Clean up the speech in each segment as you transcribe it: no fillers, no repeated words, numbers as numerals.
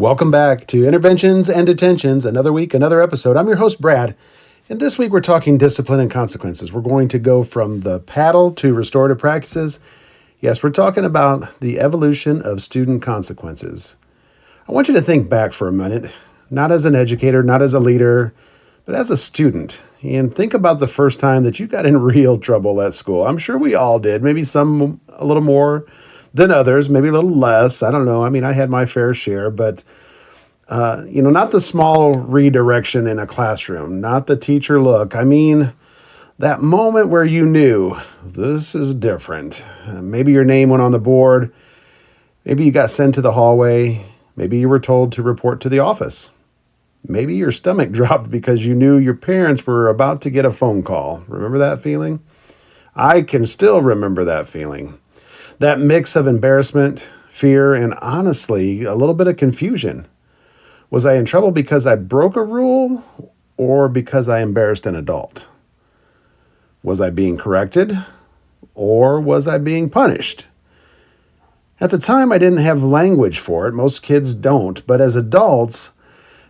Welcome back to Interventions and Detentions, another week, another episode. I'm your host, Brad, and this week we're talking discipline and consequences. We're going to go from the paddle to restorative practices. Yes, we're talking about the evolution of student consequences. I want you to think back for a minute, not as an educator, not as a leader, but as a student, and think about the first time that you got in real trouble at school. I'm sure we all did, maybe some a little more than others, maybe a little less. I don't know. I mean, I had my fair share, but not the small redirection in a classroom, not the teacher look. I mean, that moment where you knew this is different. Maybe your name went on the board. Maybe you got sent to the hallway. Maybe you were told to report to the office. Maybe your stomach dropped because you knew your parents were about to get a phone call. Remember that feeling? I can still remember that feeling. That mix of embarrassment, fear, and honestly, a little bit of confusion. Was I in trouble because I broke a rule or because I embarrassed an adult? Was I being corrected or was I being punished? At the time, I didn't have language for it. Most kids don't. But as adults,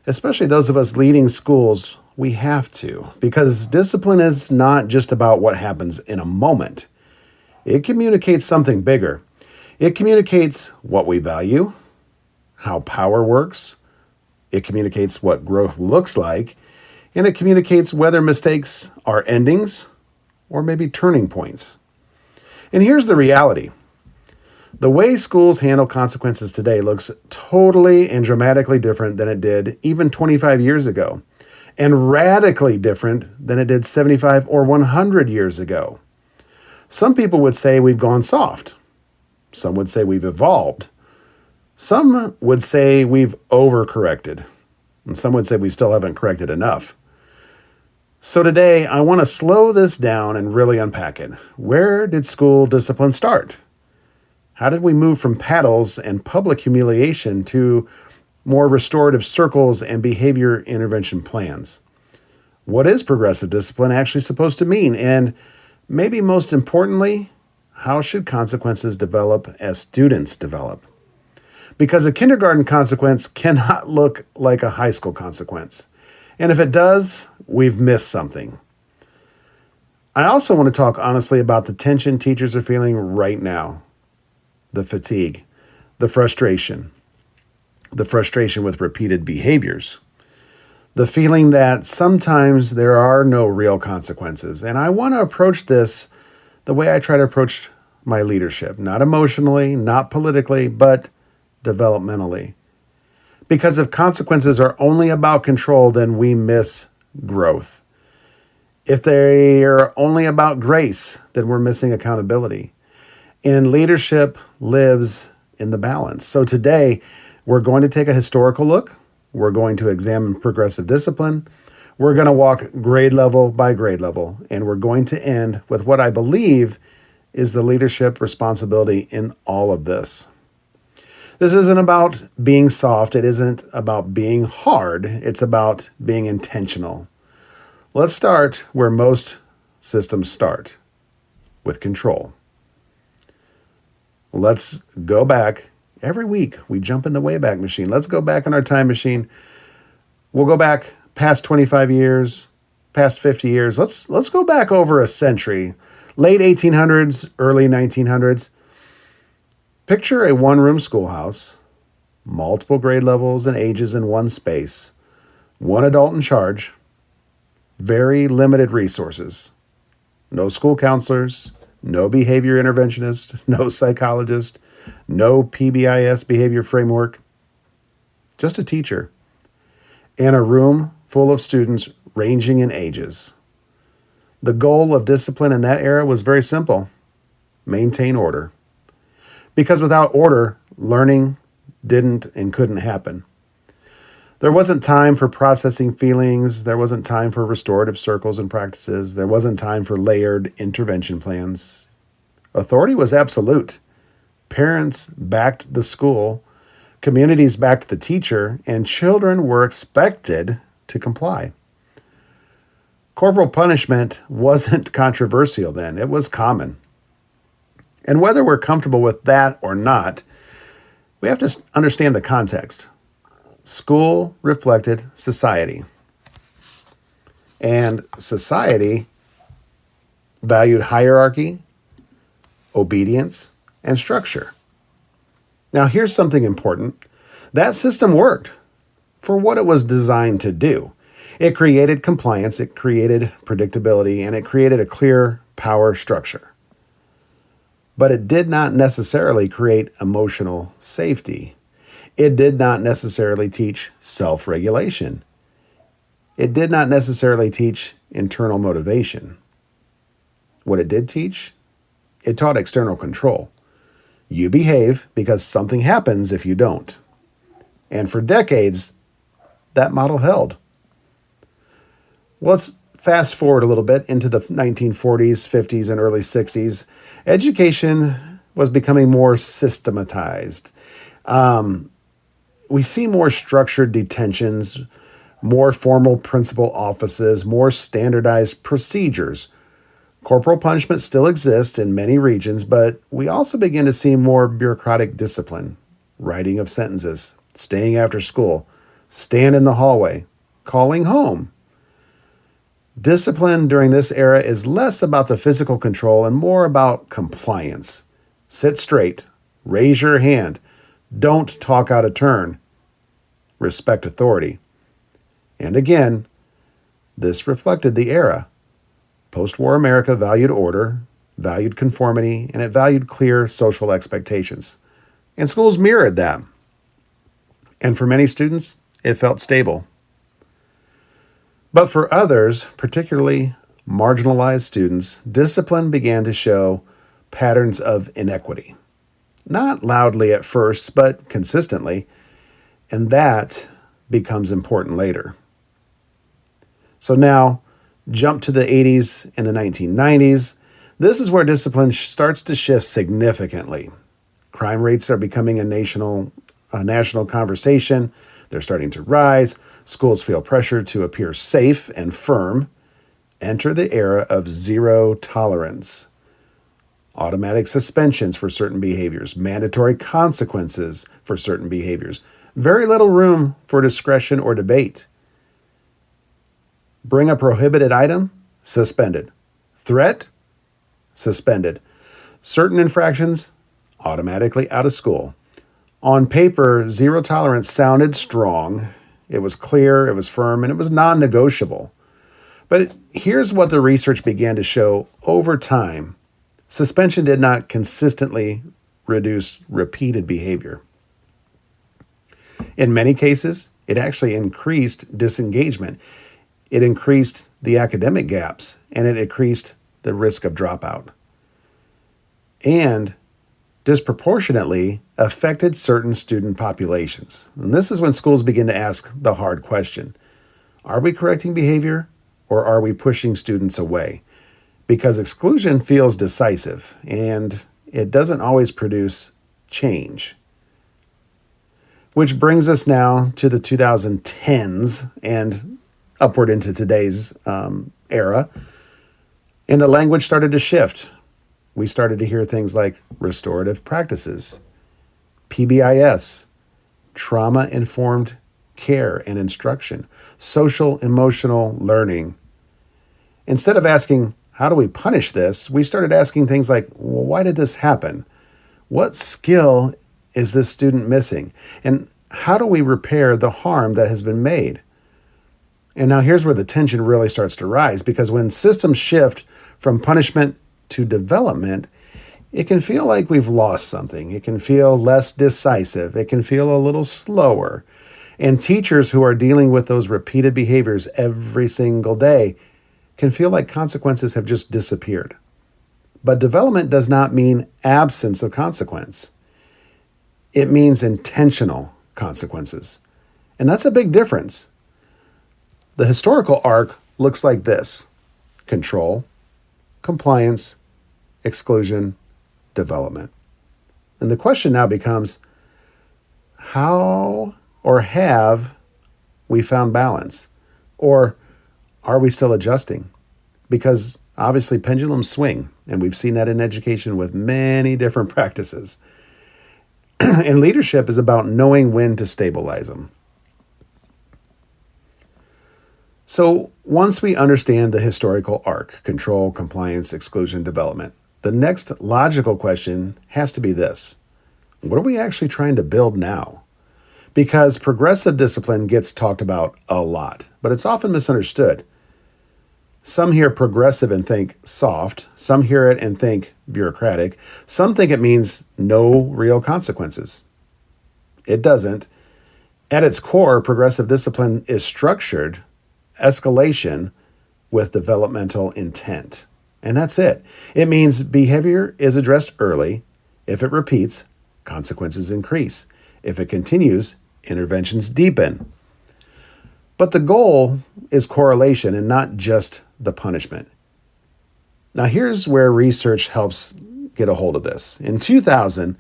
especially those of us leading schools, we have to. Because discipline is not just about what happens in a moment. It communicates something bigger. It communicates what we value, how power works. It communicates what growth looks like. And it communicates whether mistakes are endings or maybe turning points. And here's the reality. The way schools handle consequences today looks totally and dramatically different than it did even 25 years ago, and radically different than it did 75 or 100 years ago. Some people would say we've gone soft. Some would say we've evolved. Some would say we've overcorrected. And some would say we still haven't corrected enough. So today, I want to slow this down and really unpack it. Where did school discipline start? How did we move from paddles and public humiliation to more restorative circles and behavior intervention plans? What is progressive discipline actually supposed to mean? And maybe most importantly, how should consequences develop as students develop? Because a kindergarten consequence cannot look like a high school consequence. And if it does, we've missed something. I also want to talk honestly about the tension teachers are feeling right now. The fatigue, the frustration with repeated behaviors, the feeling that sometimes there are no real consequences. And I want to approach this the way I try to approach my leadership, not emotionally, not politically, but developmentally. Because if consequences are only about control, then we miss growth. If they are only about grace, then we're missing accountability. And leadership lives in the balance. So today, we're going to take a historical look. We're going to examine progressive discipline. We're going to walk grade level by grade level. And we're going to end with what I believe is the leadership responsibility in all of this. This isn't about being soft. It isn't about being hard. It's about being intentional. Let's start where most systems start, with control. Let's go back. Every week, we jump in the Wayback Machine. Let's go back in our time machine. We'll go back past 25 years, past 50 years. Let's go back over a century. Late 1800s, early 1900s. Picture a one-room schoolhouse, multiple grade levels and ages in one space, one adult in charge, very limited resources. No school counselors, no behavior interventionist, no psychologist, no PBIS behavior framework, just a teacher, and a room full of students ranging in ages. The goal of discipline in that era was very simple: maintain order. Because without order, learning didn't and couldn't happen. There wasn't time for processing feelings. There wasn't time for restorative circles and practices. There wasn't time for layered intervention plans. Authority was absolute. Parents backed the school, communities backed the teacher, and children were expected to comply. Corporal punishment wasn't controversial then. It was common. And whether we're comfortable with that or not, we have to understand the context. school reflected society. And society valued hierarchy, obedience, and structure. Now, here's something important. That system worked for what it was designed to do. It created compliance, it created predictability, and it created a clear power structure. But it did not necessarily create emotional safety. It did not necessarily teach self-regulation. It did not necessarily teach internal motivation. What it did teach? It taught external control. You behave because something happens if you don't. And for decades, that model held. Let's fast forward a little bit into the 1940s, 50s, and early 60s. Education was becoming more systematized. We see more structured detentions, more formal principal offices, more standardized procedures. Corporal punishment still exists in many regions, but we also begin to see more bureaucratic discipline, writing of sentences, staying after school, stand in the hallway, calling home. Discipline during this era is less about the physical control and more about compliance. Sit straight, raise your hand, don't talk out of turn, respect authority. And again, this reflected the era. Post-war America valued order, valued conformity, and it valued clear social expectations. And schools mirrored that. And for many students, it felt stable. But for others, particularly marginalized students, discipline began to show patterns of inequity. Not loudly at first, but consistently. And that becomes important later. So now, jump to the 80s and the 1990s. This is where discipline starts to shift significantly. Crime rates are becoming a national conversation. They're starting to rise. Schools feel pressure to appear safe and firm. Enter the era of zero tolerance. Automatic suspensions for certain behaviors, mandatory consequences for certain behaviors. Very little room for discretion or debate. Bring a prohibited item? Suspended. Threat? Suspended. Certain infractions? Automatically out of school. On paper, zero tolerance sounded strong. It was clear, it was firm, and it was non-negotiable. But here's what the research began to show over time. Suspension did not consistently reduce repeated behavior. In many cases, it actually increased disengagement. It increased the academic gaps, and it increased the risk of dropout. And disproportionately affected certain student populations. And this is when schools begin to ask the hard question. Are we correcting behavior, or are we pushing students away? Because exclusion feels decisive, and it doesn't always produce change. Which brings us now to the 2010s and upward into today's era. And the language started to shift. We started to hear things like restorative practices, PBIS, trauma-informed care and instruction, social emotional learning. Instead of asking, how do we punish this? We started asking things like, well, why did this happen? What skill is this student missing? And how do we repair the harm that has been made? And now here's where the tension really starts to rise, because when systems shift from punishment to development, it can feel like we've lost something. It can feel less decisive. It can feel a little slower. And teachers who are dealing with those repeated behaviors every single day can feel like consequences have just disappeared. But development does not mean absence of consequence. It means intentional consequences. And that's a big difference. The historical arc looks like this: control, compliance, exclusion, development. And the question now becomes, how or have we found balance? Or are we still adjusting? Because obviously pendulums swing, and we've seen that in education with many different practices. And leadership is about knowing when to stabilize them. So once we understand the historical arc, control, compliance, exclusion, development, the next logical question has to be this: what are we actually trying to build now? Because progressive discipline gets talked about a lot, but it's often misunderstood. Some hear progressive and think soft. Some hear it and think bureaucratic. Some think it means no real consequences. It doesn't. At its core, progressive discipline is structured escalation with developmental intent. And that's it. It means behavior is addressed early. If it repeats, consequences increase. If it continues, interventions deepen. But the goal is correlation and not just the punishment. Now, here's where research helps get a hold of this. In 2000,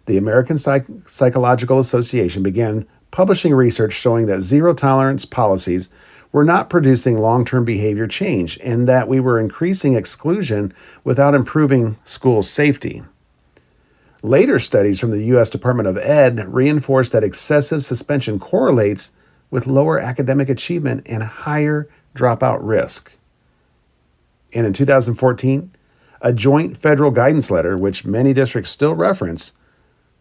the American Psychological Association began publishing research showing that zero tolerance policies were not producing long-term behavior change and that we were increasing exclusion without improving school safety. Later studies from the U.S. Department of Ed reinforced that excessive suspension correlates with lower academic achievement and higher dropout risk. And in 2014, a joint federal guidance letter, which many districts still reference,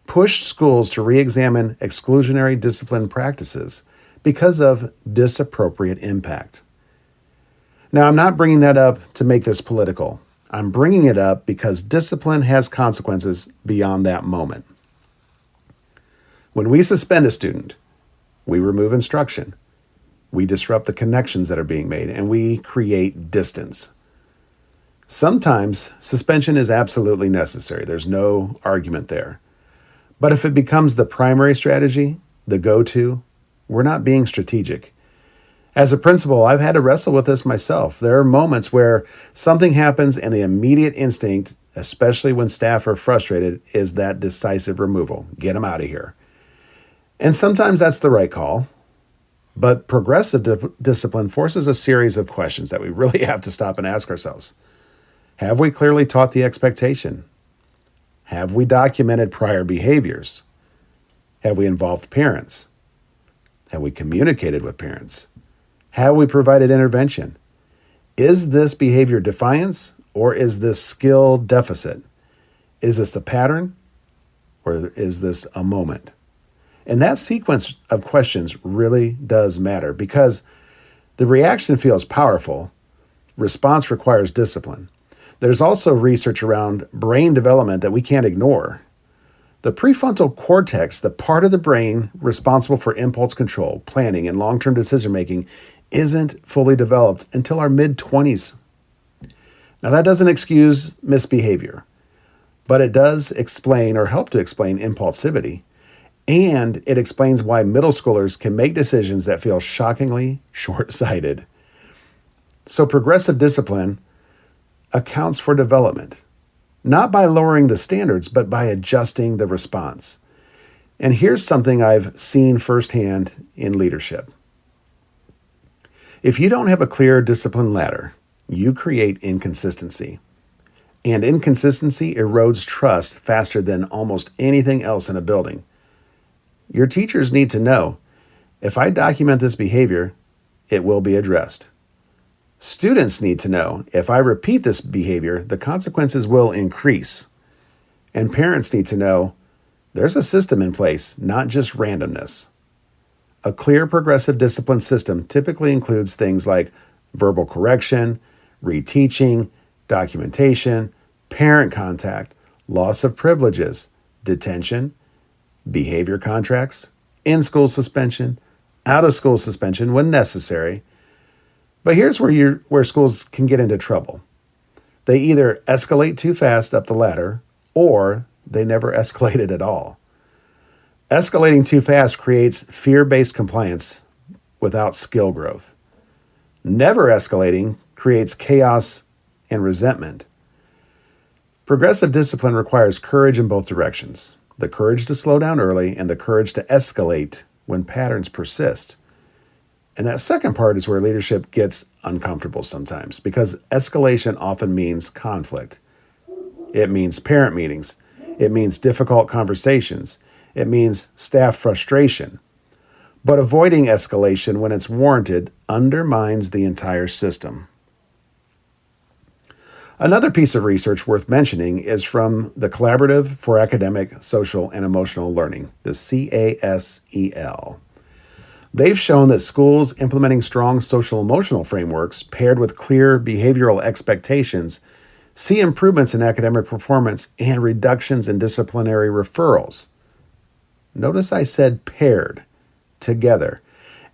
pushed schools to re-examine exclusionary discipline practices because of disappropriate impact. Now, I'm not bringing that up to make this political. I'm bringing it up because discipline has consequences beyond that moment. When we suspend a student, we remove instruction, we disrupt the connections that are being made, and we create distance. Sometimes suspension is absolutely necessary. There's no argument there. But if it becomes the primary strategy, the go-to, we're not being strategic. As a principal, I've had to wrestle with this myself. There are moments where something happens and the immediate instinct, especially when staff are frustrated, is that decisive removal. Get them out of here. And sometimes that's the right call. But progressive discipline forces a series of questions that we really have to stop and ask ourselves. Have we clearly taught the expectation? Have we documented prior behaviors? Have we involved parents? Have we communicated with parents? Have we provided intervention? Is this behavior defiance or is this skill deficit? Is this the pattern or is this a moment? And that sequence of questions really does matter because the reaction feels powerful. Response requires discipline. There's also research around brain development that we can't ignore. The prefrontal cortex, the part of the brain responsible for impulse control, planning, and long-term decision-making, isn't fully developed until our mid-20s. Now, that doesn't excuse misbehavior, but it does explain or help to explain impulsivity, and it explains why middle schoolers can make decisions that feel shockingly short-sighted. So progressive discipline accounts for development, not by lowering the standards, but by adjusting the response. And here's something I've seen firsthand in leadership. If you don't have a clear discipline ladder, you create inconsistency. And inconsistency erodes trust faster than almost anything else in a building. Your teachers need to know, if I document this behavior, it will be addressed. Students need to know, if I repeat this behavior, the consequences will increase. And parents need to know, there's a system in place, not just randomness. A clear progressive discipline system typically includes things like verbal correction, reteaching, documentation, parent contact, loss of privileges, detention, behavior contracts, in-school suspension, out-of-school suspension when necessary. But here's where schools can get into trouble. They either escalate too fast up the ladder, or they never escalated at all. Escalating too fast creates fear-based compliance without skill growth. Never escalating creates chaos and resentment. Progressive discipline requires courage in both directions. The courage to slow down early and the courage to escalate when patterns persist. And that second part is where leadership gets uncomfortable sometimes because escalation often means conflict. It means parent meetings. It means difficult conversations. It means staff frustration. But avoiding escalation when it's warranted undermines the entire system. Another piece of research worth mentioning is from the Collaborative for Academic, Social, and Emotional Learning, the CASEL. They've shown that schools implementing strong social emotional frameworks paired with clear behavioral expectations see improvements in academic performance and reductions in disciplinary referrals. Notice I said paired, together.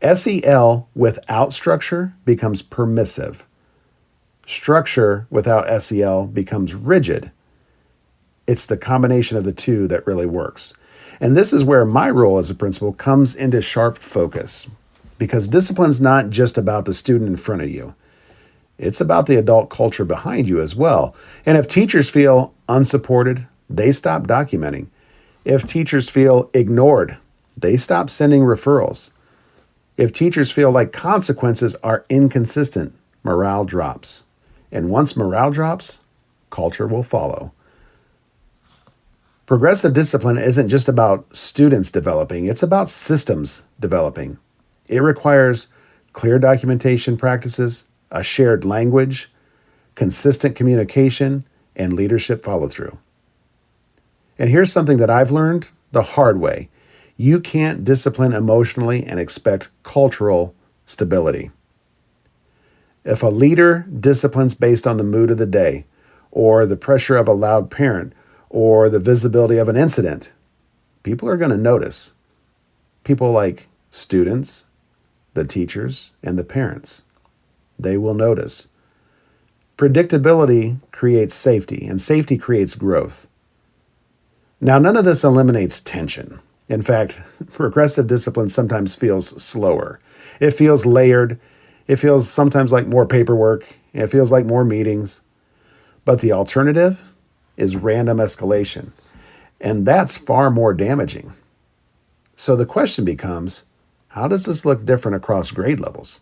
SEL without structure becomes permissive. Structure without SEL becomes rigid. It's the combination of the two that really works. And this is where my role as a principal comes into sharp focus, because discipline's not just about the student in front of you. It's about the adult culture behind you as well. And if teachers feel unsupported, they stop documenting. If teachers feel ignored, they stop sending referrals. If teachers feel like consequences are inconsistent, morale drops. And once morale drops, culture will follow. Progressive discipline isn't just about students developing, it's about systems developing. It requires clear documentation practices, a shared language, consistent communication, and leadership follow-through. And here's something that I've learned the hard way. You can't discipline emotionally and expect cultural stability. If a leader disciplines based on the mood of the day, or the pressure of a loud parent, or the visibility of an incident, people are going to notice. People like students, the teachers, and the parents. They will notice. Predictability creates safety, and safety creates growth. Now, none of this eliminates tension. In fact, progressive discipline sometimes feels slower. It feels layered. It feels sometimes like more paperwork. It feels like more meetings. But the alternative is random escalation. And that's far more damaging. So the question becomes, how does this look different across grade levels?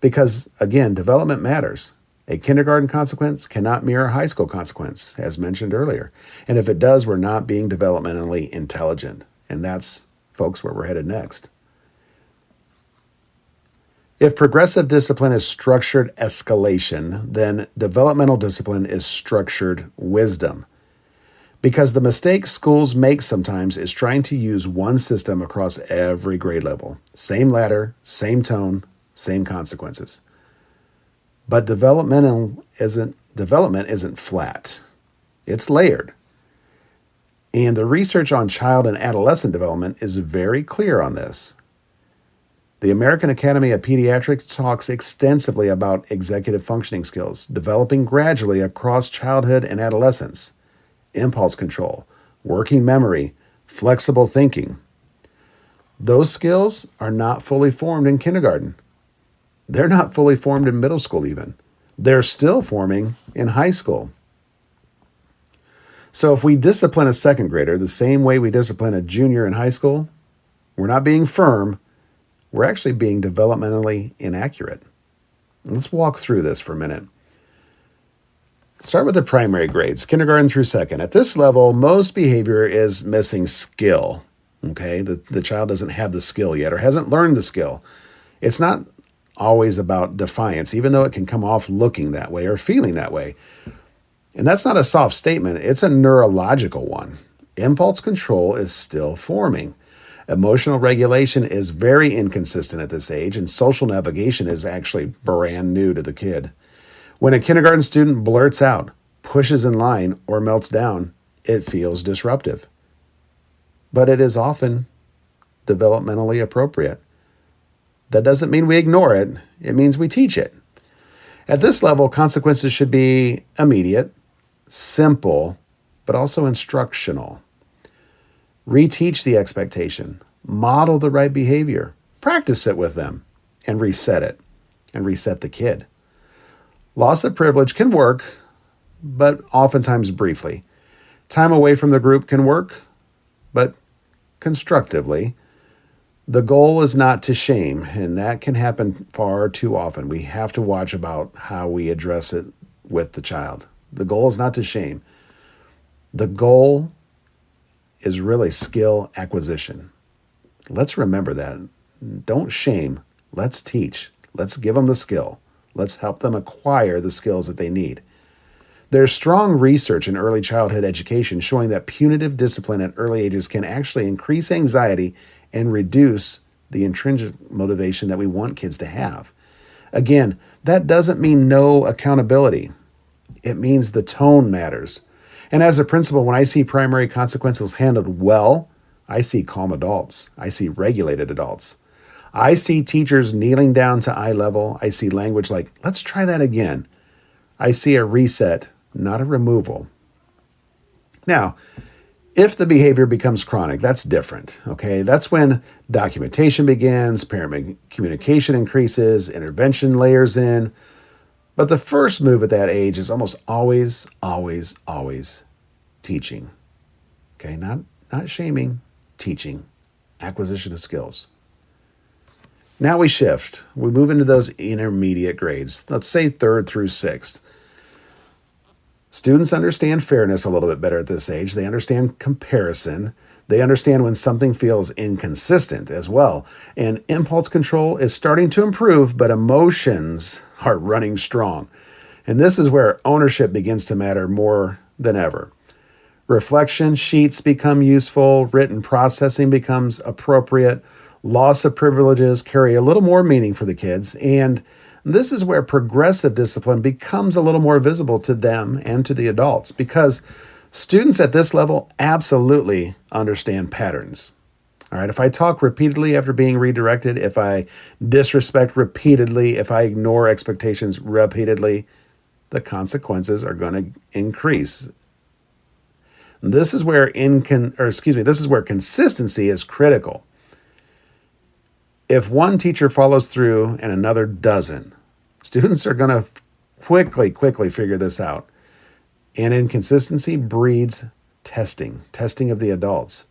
Because, again, development matters. A kindergarten consequence cannot mirror a high school consequence, as mentioned earlier. And if it does, we're not being developmentally intelligent. And that's, folks, where we're headed next. If progressive discipline is structured escalation, then developmental discipline is structured wisdom. Because the mistake schools make sometimes is trying to use one system across every grade level. Same ladder, same tone, same consequences. But development isn't flat. It's layered. And the research on child and adolescent development is very clear on this. The American Academy of Pediatrics talks extensively about executive functioning skills, developing gradually across childhood and adolescence, impulse control, working memory, flexible thinking. Those skills are not fully formed in kindergarten. They're not fully formed in middle school even. They're still forming in high school. So if we discipline a second grader the same way we discipline a junior in high school, we're not being firm, we're actually being developmentally inaccurate. Let's walk through this for a minute. Start with the primary grades, kindergarten through second. At this level, most behavior is missing skill. Okay, the child doesn't have the skill yet or hasn't learned the skill. It's not always about defiance, even though it can come off looking that way or feeling that way. And that's not a soft statement, it's a neurological one. Impulse control is still forming. Emotional regulation is very inconsistent at this age, and social navigation is actually brand new to the kid. When a kindergarten student blurts out, pushes in line, or melts down, it feels disruptive. But it is often developmentally appropriate. That doesn't mean we ignore it. It means we teach it. At this level, consequences should be immediate, simple, but also instructional. Reteach the expectation, model the right behavior, practice it with them, and reset it, and reset the kid. Loss of privilege can work, but oftentimes briefly. Time away from the group can work, but constructively. The goal is not to shame, and that can happen far too often. We have to watch about how we address it with the child. The goal is not to shame. The goal is really skill acquisition. Let's remember that. Don't shame. Let's teach. Let's give them the skill. Let's help them acquire the skills that they need. There's strong research in early childhood education showing that punitive discipline at early ages can actually increase anxiety and reduce the intrinsic motivation that we want kids to have. Again, that doesn't mean no accountability. It means the tone matters. And as a principal, when I see primary consequences handled well, I see calm adults. I see regulated adults. I see teachers kneeling down to eye level. I see language like, let's try that again. I see a reset, not a removal. Now, if the behavior becomes chronic, that's different, okay? That's when documentation begins, parent communication increases, intervention layers in. But the first move at that age is almost always teaching, okay? Not shaming, teaching, acquisition of skills. Now we shift. We move into those intermediate grades, let's say 3rd through 6th. Students understand fairness a little bit better at this age. They understand comparison. They understand when something feels inconsistent as well. And impulse control is starting to improve, but emotions are running strong. And this is where ownership begins to matter more than ever. Reflection sheets become useful. Written processing becomes appropriate. Loss of privileges carry a little more meaning for the kids. And this is where progressive discipline becomes a little more visible to them and to the adults, because students at this level absolutely understand patterns. All right, if I talk repeatedly after being redirected, if I disrespect repeatedly, if I ignore expectations repeatedly, the consequences are going to increase. This is where consistency is critical. If one teacher follows through and another doesn't, students are going to quickly figure this out. And inconsistency breeds testing of the adults.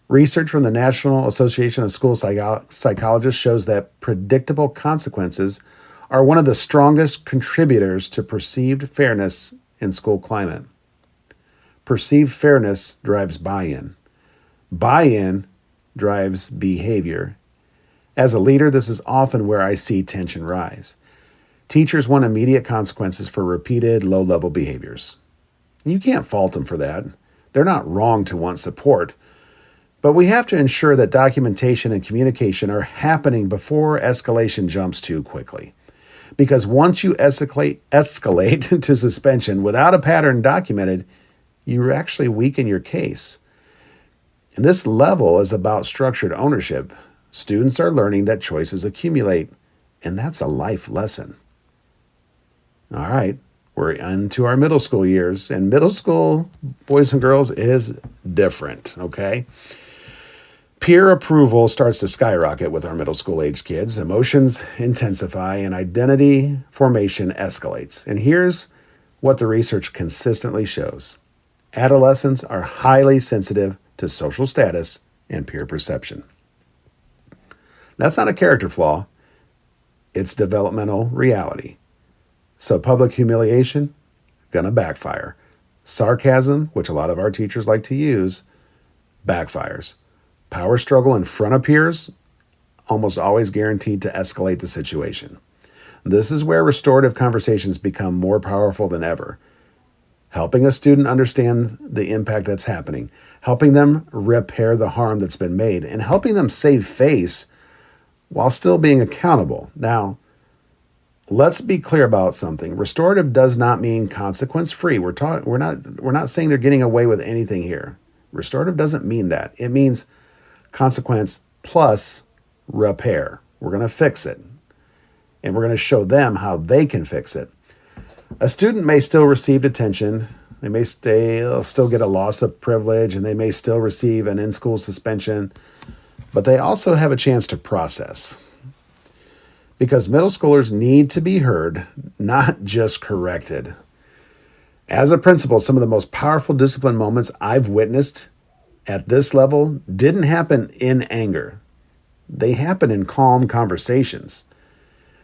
Research from the National Association of School Psychologists shows that predictable consequences are one of the strongest contributors to perceived fairness in school climate. Perceived fairness drives buy-in. Buy-in drives behavior. As a leader, this is often where I see tension rise. Teachers want immediate consequences for repeated low-level behaviors. You can't fault them for that. They're not wrong to want support. But we have to ensure that documentation and communication are happening before escalation jumps too quickly. Because once you escalate to suspension without a pattern documented, you actually weaken your case. And this level is about structured ownership. Students are learning that choices accumulate, and that's a life lesson. All right, we're into our middle school years, and middle school, boys and girls, is different, okay? Peer approval starts to skyrocket with our middle school age kids. Emotions intensify, and identity formation escalates. And here's what the research consistently shows. Adolescents are highly sensitive to social status and peer perception. That's not a character flaw. It's developmental reality. So public humiliation, gonna backfire. Sarcasm, which a lot of our teachers like to use, backfires. Power struggle in front of peers, almost always guaranteed to escalate the situation. This is where restorative conversations become more powerful than ever. Helping a student understand the impact that's happening, helping them repair the harm that's been made, and helping them save face while still being accountable. Now, let's be clear about something. Restorative does not mean consequence-free. We're not saying they're getting away with anything here. Restorative doesn't mean that. It means consequence plus repair. We're going to fix it, and we're going to show them how they can fix it. A student may still receive detention, they may still get a loss of privilege, and they may still receive an in-school suspension, but they also have a chance to process. Because middle schoolers need to be heard, not just corrected. As a principal, some of the most powerful discipline moments I've witnessed at this level didn't happen in anger. They happen in calm conversations.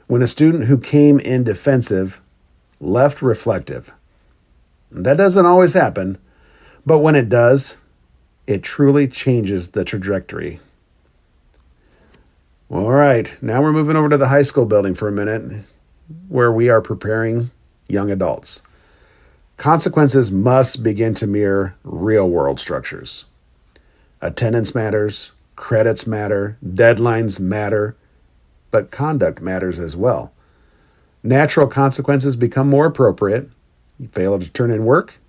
When a student who came in defensive left reflective. That doesn't always happen, but when it does, it truly changes the trajectory. All right, now we're moving over to the high school building for a minute, where we are preparing young adults. Consequences must begin to mirror real-world structures. Attendance matters, credits matter, deadlines matter, but conduct matters as well. Natural consequences become more appropriate. You fail to turn in work,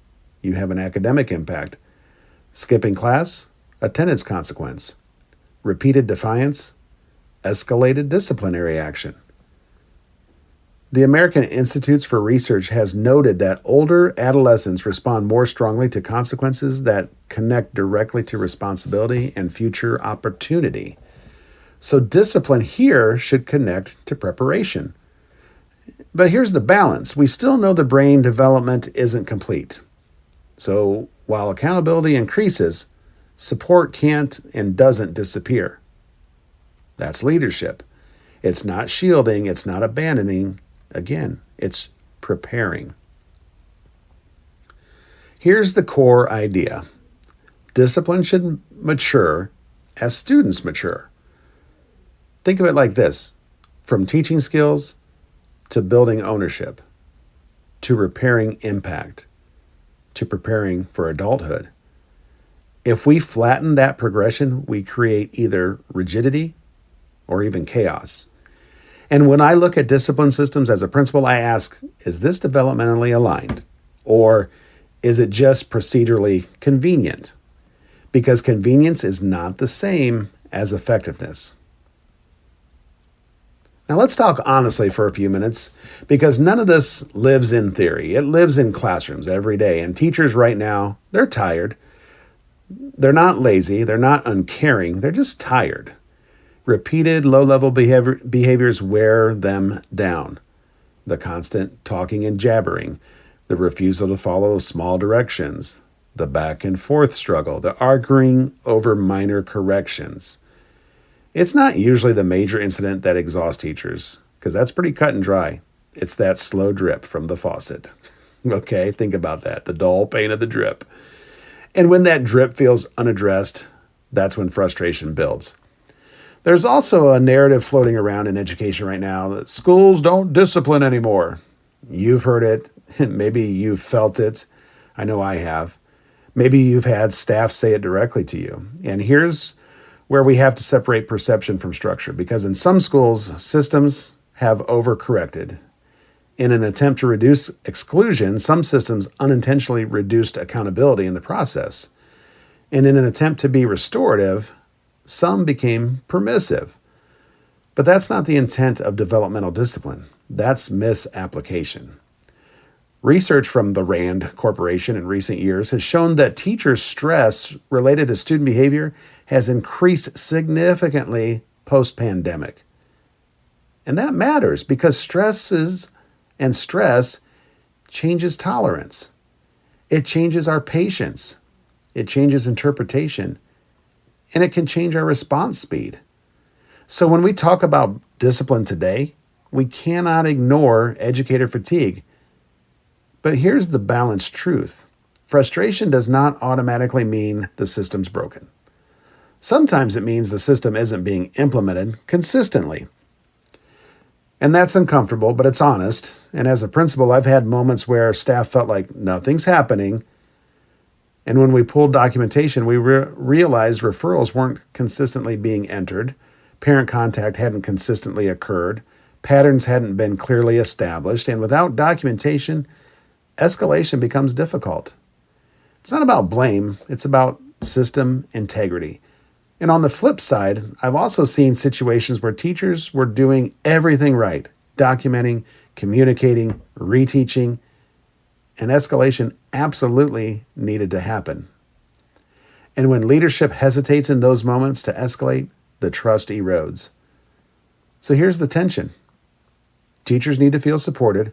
you have an academic impact. Skipping class, attendance consequence. Repeated defiance, escalated disciplinary action. The American Institutes for Research has noted that older adolescents respond more strongly to consequences that connect directly to responsibility and future opportunity. So discipline here should connect to preparation. But here's the balance. We still know the brain development isn't complete. So while accountability increases, support can't and doesn't disappear. That's leadership. It's not shielding, it's not abandoning. Again, it's preparing. Here's the core idea. Discipline should mature as students mature. Think of it like this: from teaching skills to building ownership, to repairing impact, to preparing for adulthood. If we flatten that progression, we create either rigidity or even chaos. And when I look at discipline systems as a principal, I ask, is this developmentally aligned? Or is it just procedurally convenient? Because convenience is not the same as effectiveness. Now let's talk honestly for a few minutes, because none of this lives in theory. It lives in classrooms every day. And teachers right now, they're tired. They're not lazy. They're not uncaring. They're just tired. Repeated low-level behaviors wear them down. The constant talking and jabbering, the refusal to follow small directions, the back and forth struggle, the arguing over minor corrections. It's not usually the major incident that exhausts teachers, because that's pretty cut and dry. It's that slow drip from the faucet. Okay, think about that, the dull pain of the drip. And when that drip feels unaddressed, that's when frustration builds. There's also a narrative floating around in education right now that schools don't discipline anymore. You've heard it. Maybe you've felt it. I know I have. Maybe you've had staff say it directly to you. And here's where we have to separate perception from structure, because in some schools, systems have overcorrected. In an attempt to reduce exclusion, some systems unintentionally reduced accountability in the process. And in an attempt to be restorative, some became permissive. But that's not the intent of developmental discipline. That's misapplication. Research from the RAND Corporation in recent years has shown that teachers' stress related to student behavior has increased significantly post-pandemic. And that matters because stress changes tolerance. It changes our patience. It changes interpretation. And it can change our response speed. So when we talk about discipline today, we cannot ignore educator fatigue. But here's the balanced truth. Frustration does not automatically mean the system's broken. Sometimes it means the system isn't being implemented consistently. And that's uncomfortable, but it's honest. And as a principal, I've had moments where staff felt like nothing's happening. And when we pulled documentation, we realized referrals weren't consistently being entered, parent contact hadn't consistently occurred, patterns hadn't been clearly established, and without documentation, escalation becomes difficult. It's not about blame, it's about system integrity. And on the flip side, I've also seen situations where teachers were doing everything right, documenting, communicating, reteaching, and escalation absolutely needed to happen. And when leadership hesitates in those moments to escalate, the trust erodes. So here's the tension. Teachers need to feel supported.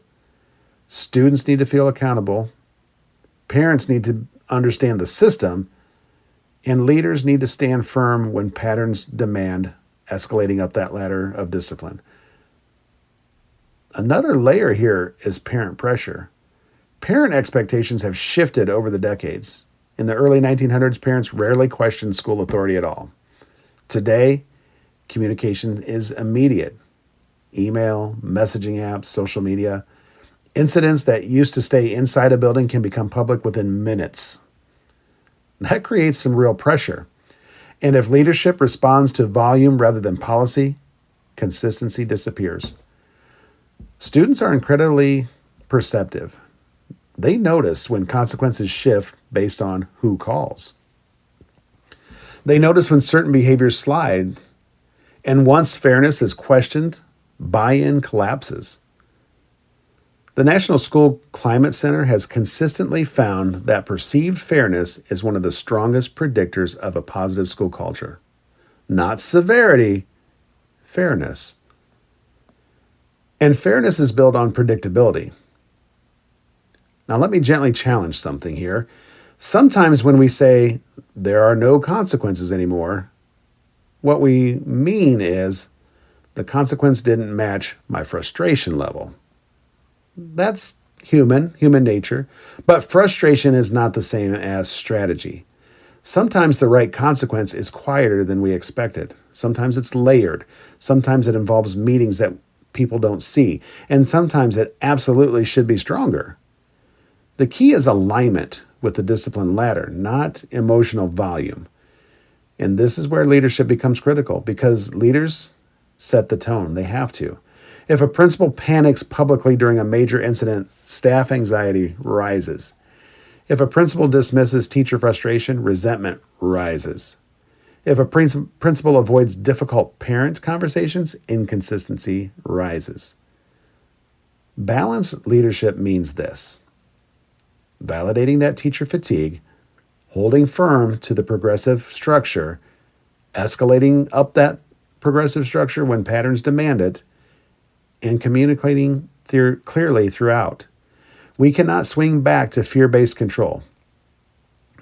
Students need to feel accountable. Parents need to understand the system. And leaders need to stand firm when patterns demand escalating up that ladder of discipline. Another layer here is parent pressure. Parent expectations have shifted over the decades. In the early 1900s, parents rarely questioned school authority at all. Today, Communication is immediate. Email, messaging apps, social media. Incidents that used to stay inside a building can become public within minutes. That creates some real pressure. And if leadership responds to volume rather than policy, consistency disappears. Students are incredibly perceptive. They notice when consequences shift based on who calls. They notice when certain behaviors slide, and once fairness is questioned, buy-in collapses. The National School Climate Center has consistently found that perceived fairness is one of the strongest predictors of a positive school culture. Not severity, fairness. And fairness is built on predictability. Now, let me gently challenge something here. Sometimes when we say there are no consequences anymore, what we mean is the consequence didn't match my frustration level. That's human nature, but frustration is not the same as strategy. Sometimes the right consequence is quieter than we expected. Sometimes it's layered. Sometimes it involves meetings that people don't see. And sometimes it absolutely should be stronger. The key is alignment with the discipline ladder, not emotional volume. And this is where leadership becomes critical because leaders set the tone. They have to. If a principal panics publicly during a major incident, staff anxiety rises. If a principal dismisses teacher frustration, resentment rises. If a principal avoids difficult parent conversations, inconsistency rises. Balanced leadership means this: validating that teacher fatigue, holding firm to the progressive structure, escalating up that progressive structure when patterns demand it, and communicating clearly throughout. We cannot swing back to fear-based control.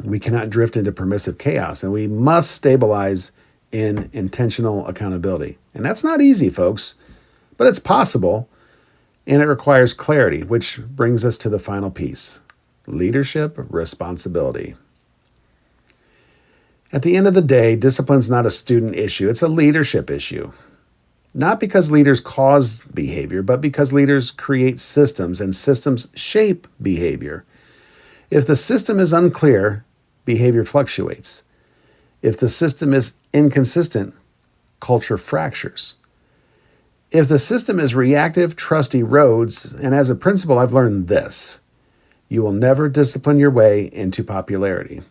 We cannot drift into permissive chaos, and we must stabilize in intentional accountability. And that's not easy, folks, but it's possible, and it requires clarity, which brings us to the final piece: leadership responsibility. At the end of the day, discipline's not a student issue, it's a leadership issue. Not because leaders cause behavior, but because leaders create systems, and systems shape behavior. If the system is unclear, behavior fluctuates. If the system is inconsistent, culture fractures. If the system is reactive, trust erodes, and as a principal, I've learned this: you will never discipline your way into popularity,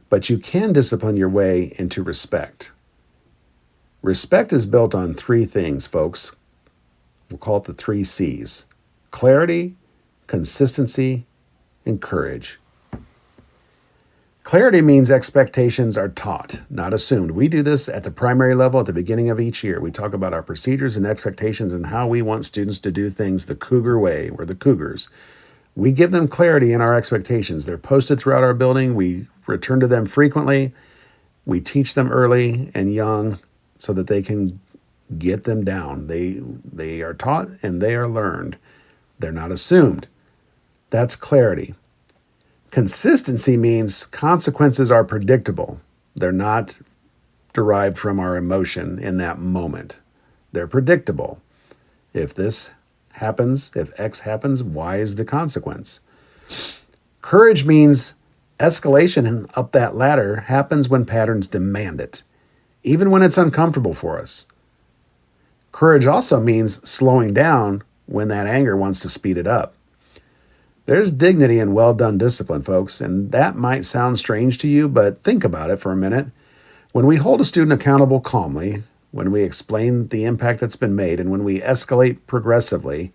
but you can discipline your way into respect. Respect is built on three things, folks. We'll call it the 3 C's: clarity, consistency, and courage. Clarity means expectations are taught, not assumed. We do this at the primary level at the beginning of each year. We talk about our procedures and expectations and how we want students to do things the Cougar way. We're the Cougars. We give them clarity in our expectations. They're posted throughout our building. We return to them frequently. We teach them early and young so that they can get them down. They are taught and they are learned. They're not assumed. That's clarity. Consistency means consequences are predictable. They're not derived from our emotion in that moment. They're predictable. If this happens, if X happens, Y is the consequence. Courage means escalation up that ladder happens when patterns demand it, even when it's uncomfortable for us. Courage also means slowing down when that anger wants to speed it up. There's dignity in well-done discipline, folks, and that might sound strange to you, but think about it for a minute. When we hold a student accountable calmly, when we explain the impact that's been made, and when we escalate progressively,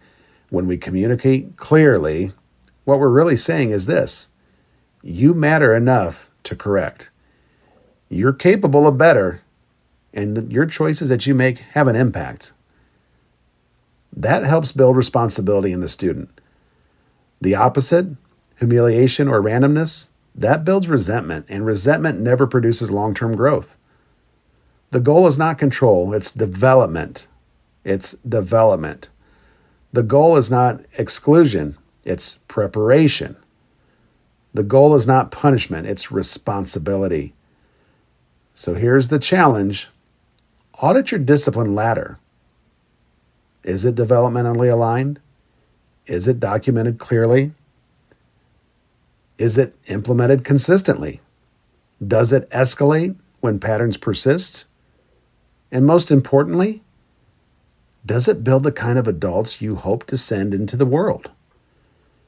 when we communicate clearly, what we're really saying is this: you matter enough to correct. You're capable of better, and your choices that you make have an impact. That helps build responsibility in the student. The opposite, humiliation or randomness, that builds resentment, and resentment never produces long-term growth. The goal is not control, it's development. It's development. The goal is not exclusion, it's preparation. The goal is not punishment, it's responsibility. So here's the challenge. Audit your discipline ladder. Is it developmentally aligned? Is it documented clearly? Is it implemented consistently? Does it escalate when patterns persist? And most importantly, does it build the kind of adults you hope to send into the world?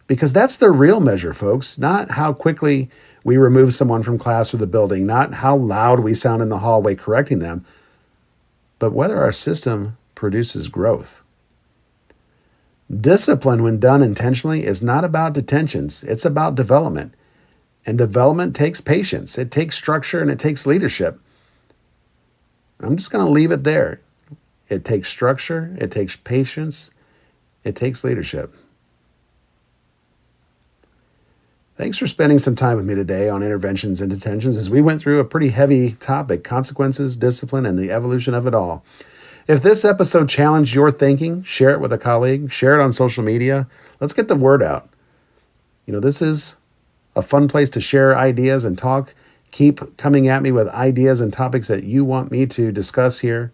Because that's the real measure, folks, not how quickly we remove someone from class or the building, not how loud we sound in the hallway correcting them, but whether our system produces growth. Discipline, when done intentionally, is not about detentions. It's about development. And development takes patience. It takes structure and it takes leadership. I'm just going to leave it there. It takes structure. It takes patience. It takes leadership. Thanks for spending some time with me today on Interventions and Detentions as we went through a pretty heavy topic, consequences, discipline, and the evolution of it all. If this episode challenged your thinking, share it with a colleague, share it on social media. Let's get the word out. This is a fun place to share ideas and talk. Keep coming at me with ideas and topics that you want me to discuss here.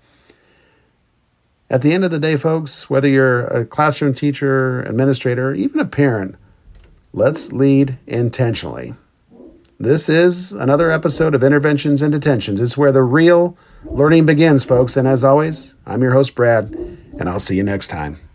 At the end of the day, folks, whether you're a classroom teacher, administrator, even a parent, let's lead intentionally. This is another episode of Interventions and Detentions. It's where the real learning begins, folks. And as always, I'm your host, Brad, and I'll see you next time.